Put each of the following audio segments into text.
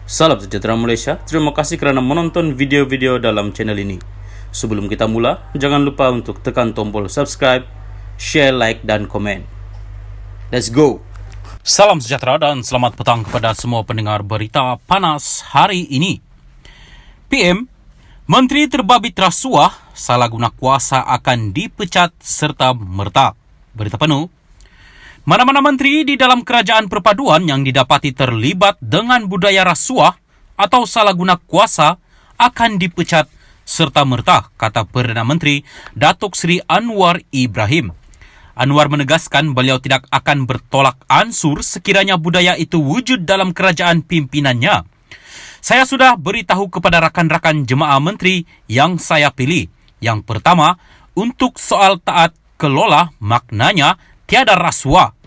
Salam sejahtera Malaysia, terima kasih kerana menonton video-video dalam channel ini. Sebelum kita mula, jangan lupa untuk tekan tombol subscribe, share, like, dan komen. Let's go! Salam sejahtera dan selamat petang kepada semua pendengar berita panas hari ini. PM, Menteri Terbabit Rasuah, salah guna kuasa akan dipecat serta merta. Berita penuh. Mana-mana menteri di dalam kerajaan perpaduan yang didapati terlibat dengan budaya rasuah atau salah guna kuasa akan dipecat serta merta, kata Perdana Menteri Datuk Seri Anwar Ibrahim. Anwar menegaskan beliau tidak akan bertolak ansur sekiranya budaya itu wujud dalam kerajaan pimpinannya. Saya sudah beritahu kepada rakan-rakan jemaah menteri yang saya pilih. Yang pertama, untuk soal taat kelola maknanya tiada rasuah.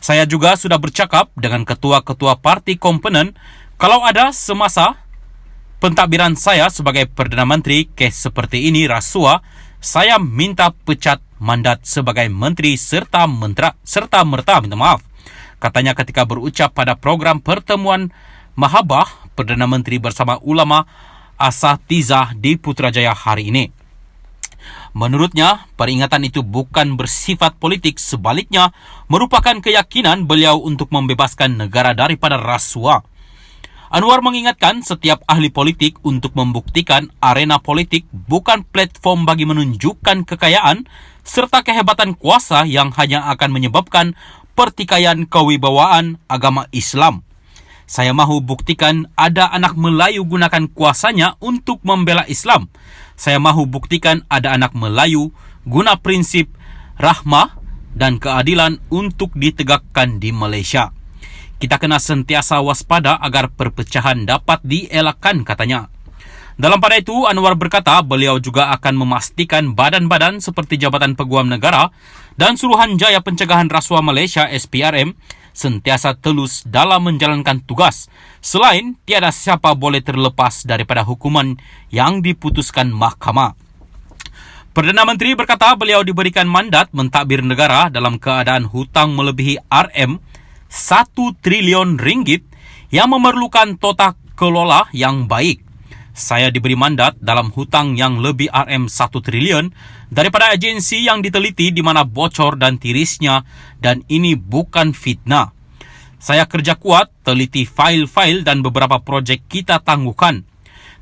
Saya juga sudah bercakap dengan ketua-ketua parti komponen kalau ada semasa pentadbiran saya sebagai Perdana Menteri kes seperti ini rasuah, saya minta pecat mandat sebagai menteri serta merta, katanya ketika berucap pada program pertemuan Mahabah Perdana Menteri bersama ulama Asatizah di Putrajaya hari ini. Menurutnya, peringatan itu bukan bersifat politik, sebaliknya merupakan keyakinan beliau untuk membebaskan negara daripada rasuah. Anwar mengingatkan setiap ahli politik untuk membuktikan arena politik bukan platform bagi menunjukkan kekayaan serta kehebatan kuasa yang hanya akan menyebabkan pertikaian kewibawaan agama Islam. Saya mahu buktikan ada anak Melayu gunakan kuasanya untuk membela Islam. Saya mahu buktikan ada anak Melayu guna prinsip rahmah dan keadilan untuk ditegakkan di Malaysia. Kita kena sentiasa waspada agar perpecahan dapat dielakkan, katanya. Dalam pada itu, Anwar berkata beliau juga akan memastikan badan-badan seperti Jabatan Peguam Negara dan Suruhanjaya Pencegahan Rasuah Malaysia SPRM sentiasa telus dalam menjalankan tugas. Selain, tiada siapa boleh terlepas daripada hukuman yang diputuskan mahkamah. Perdana Menteri berkata beliau diberikan mandat mentadbir negara dalam keadaan hutang melebihi RM1 trilion ringgit yang memerlukan tata kelola yang baik. Saya diberi mandat dalam hutang yang lebih RM1 trilion daripada agensi yang diteliti di mana bocor dan tirisnya, dan ini bukan fitnah. Saya kerja kuat, teliti fail-fail dan beberapa projek kita tangguhkan.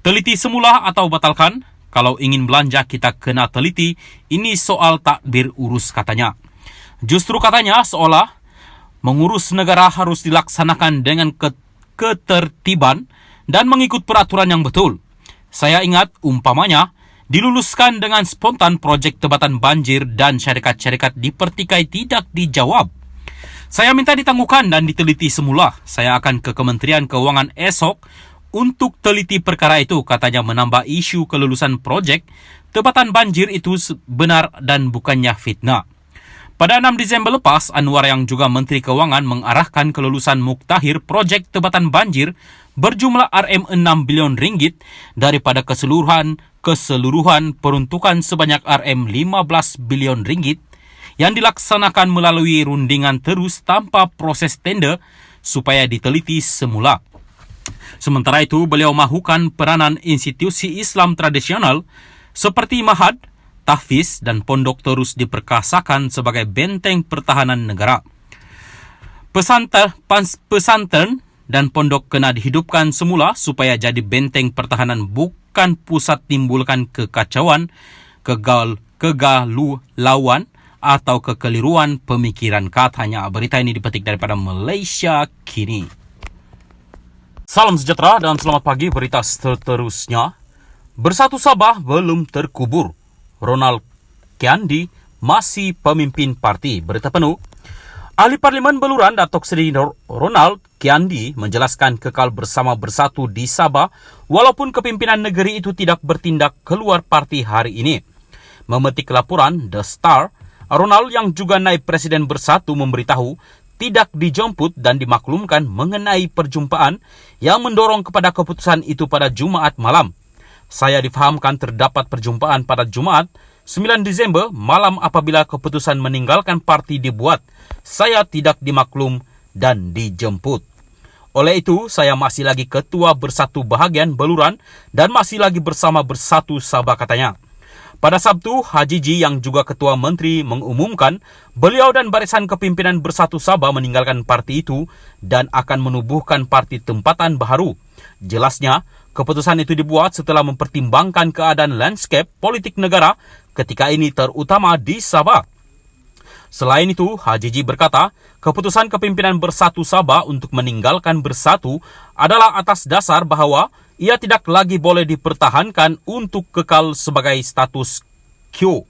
Teliti semula atau batalkan, kalau ingin belanja kita kena teliti, ini soal takbir urus, katanya. Justru katanya seolah mengurus negara harus dilaksanakan dengan ketertiban dan mengikut peraturan yang betul. Saya ingat umpamanya diluluskan dengan spontan projek tebatan banjir dan syarikat-syarikat dipertikai tidak dijawab. Saya minta ditangguhkan dan diteliti semula. Saya akan ke Kementerian Keuangan esok untuk teliti perkara itu, katanya, menambah isu kelulusan projek tebatan banjir itu benar dan bukannya fitnah. Pada 6 Disember lepas, Anwar yang juga Menteri Keuangan mengarahkan kelulusan muktahir projek tebatan banjir berjumlah RM6 bilion ringgit daripada keseluruhan peruntukan sebanyak RM15 bilion ringgit yang dilaksanakan melalui rundingan terus tanpa proses tender supaya diteliti semula. Sementara itu, beliau mahukan peranan institusi Islam tradisional seperti Mahad, Tahfiz dan pondok terus diperkasakan sebagai benteng pertahanan negara. Pesantren dan pondok kena dihidupkan semula supaya jadi benteng pertahanan, bukan pusat timbulkan kekacauan, kegalauan atau kekeliruan pemikiran, katanya. Berita ini dipetik daripada Malaysia Kini. Salam sejahtera dan selamat pagi. Berita seterusnya. Bersatu Sabah belum terkubur. Ronald Kiandi masih pemimpin parti. Berita penuh. Ahli Parlimen Beluran Datuk Seri Ronald Kiandi menjelaskan kekal bersama Bersatu di Sabah walaupun kepimpinan negeri itu tidak bertindak keluar parti hari ini. Memetik laporan The Star, Ronald yang juga naib Presiden Bersatu memberitahu tidak dijemput dan dimaklumkan mengenai perjumpaan yang mendorong kepada keputusan itu pada Jumaat malam. Saya difahamkan terdapat perjumpaan pada Jumaat 9 Disember malam apabila keputusan meninggalkan parti dibuat. Saya tidak dimaklum dan dijemput. Oleh itu, saya masih lagi ketua Bersatu Bahagian Beluran dan masih lagi bersama Bersatu Sabah, katanya. Pada Sabtu, Haji Ji yang juga Ketua Menteri mengumumkan beliau dan barisan kepimpinan Bersatu Sabah meninggalkan parti itu dan akan menubuhkan parti tempatan baru. Jelasnya, keputusan itu dibuat setelah mempertimbangkan keadaan landscape politik negara ketika ini terutama di Sabah. Selain itu, Haji Ji berkata, keputusan kepimpinan Bersatu Sabah untuk meninggalkan Bersatu adalah atas dasar bahwa ia tidak lagi boleh dipertahankan untuk kekal sebagai status quo.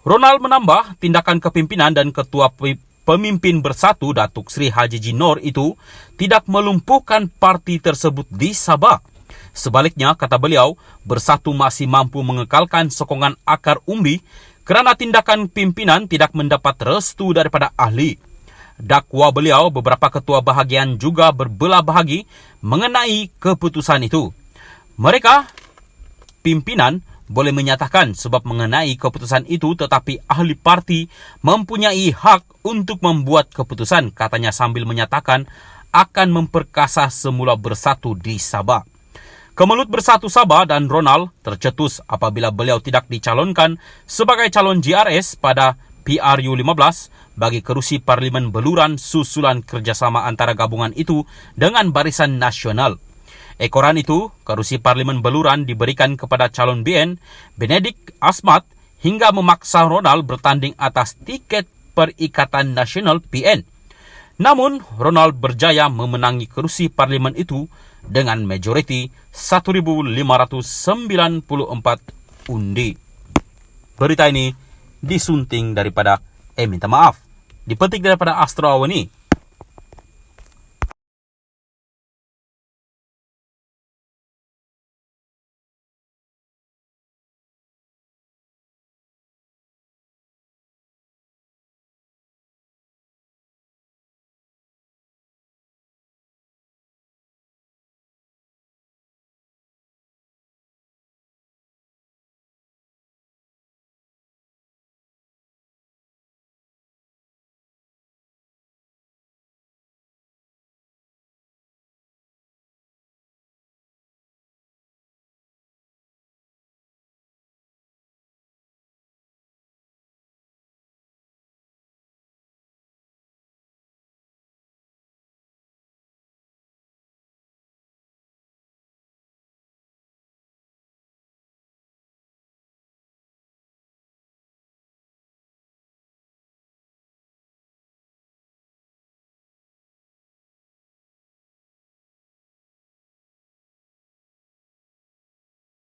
Ronald menambah, tindakan kepimpinan dan ketua pemimpin Bersatu Datuk Seri Haji Ji Noor itu tidak melumpuhkan parti tersebut di Sabah. Sebaliknya, kata beliau, Bersatu masih mampu mengekalkan sokongan akar umbi kerana tindakan pimpinan tidak mendapat restu daripada ahli. Dakwa beliau, beberapa ketua bahagian juga berbelah bahagi mengenai keputusan itu. Mereka, pimpinan, boleh menyatakan sebab mengenai keputusan itu, tetapi ahli parti mempunyai hak untuk membuat keputusan, katanya sambil menyatakan akan memperkasa semula Bersatu di Sabah. Kemelut Bersatu Sabah dan Ronald tercetus apabila beliau tidak dicalonkan sebagai calon GRS pada PRU 15 bagi kerusi Parlimen Beluran susulan kerjasama antara gabungan itu dengan Barisan Nasional. Ekoran itu, kerusi Parlimen Beluran diberikan kepada calon BN, Benedict Asmat, hingga memaksa Ronald bertanding atas tiket Perikatan Nasional PN. Namun, Ronald berjaya memenangi kerusi Parlimen itu dengan majoriti 1,594 undi. Berita ini disunting daripada, dipetik daripada Astro Awani.